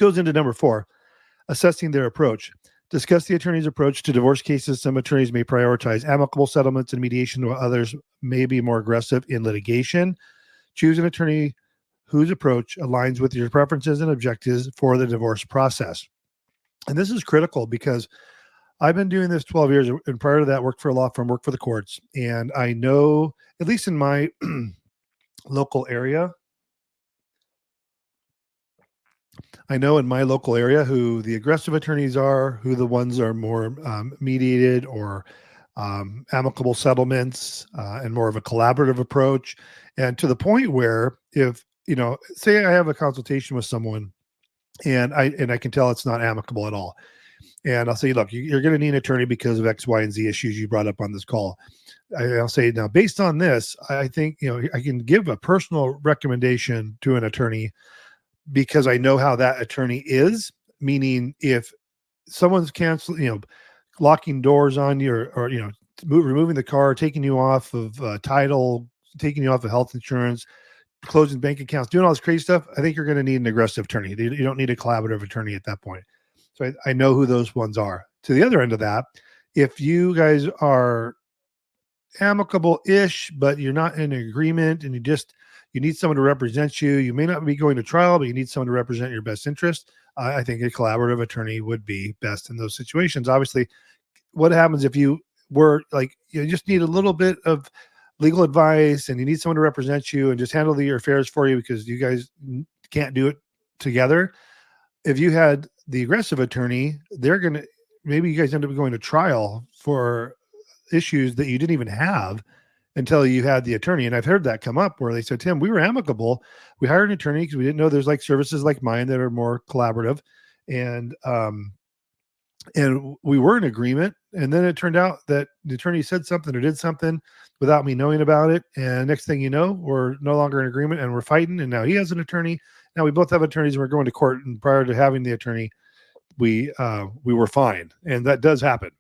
Goes into number 4, assessing their approach. Discuss the attorney's approach to divorce cases. Some attorneys may prioritize amicable settlements and mediation, while others may be more aggressive in litigation. Choose an attorney whose approach aligns with your preferences and objectives for the divorce process. And this is critical because I've been doing this 12 years, and prior to that, worked for a law firm, worked for the courts. And I know, at least in my local area, who the aggressive attorneys are, who the ones are more mediated or amicable settlements, and more of a collaborative approach. And to the point where if, say I have a consultation with someone and I can tell it's not amicable at all. And I'll say, look, you're going to need an attorney because of X, Y, and Z issues you brought up on this call. I'll say, now, based on this, I think, I can give a personal recommendation to an attorney because I know how that attorney is. Meaning, if someone's canceling, locking doors on you, or removing the car, taking you off of title, taking you off of health insurance, closing bank accounts, doing all this crazy stuff, I think you're going to need an aggressive attorney. You don't need a collaborative attorney at that point. So I know who those ones are. To the other end of that, if you guys are amicable-ish, but you're not in agreement and you need someone to represent you, you may not be going to trial, but you need someone to represent your best interest, I think a collaborative attorney would be best in those situations. Obviously, what happens if you were like, you just need a little bit of legal advice and you need someone to represent you and just handle your affairs for you because you guys can't do it together? If you had the aggressive attorney, maybe you guys end up going to trial for issues that you didn't even have until you had the attorney. And I've heard that come up where they said, Tim, we were amicable. We hired an attorney because we didn't know there's like services like mine that are more collaborative. And we were in agreement. And then it turned out that the attorney said something or did something without me knowing about it. And next thing you know, we're no longer in agreement and we're fighting. And now he has an attorney. Now we both have attorneys and we're going to court. And prior to having the attorney, we were fine. And that does happen.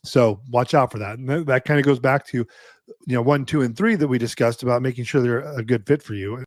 So watch out for that. And that kind of goes back to, 1, 2, and 3 that we discussed about making sure they're a good fit for you.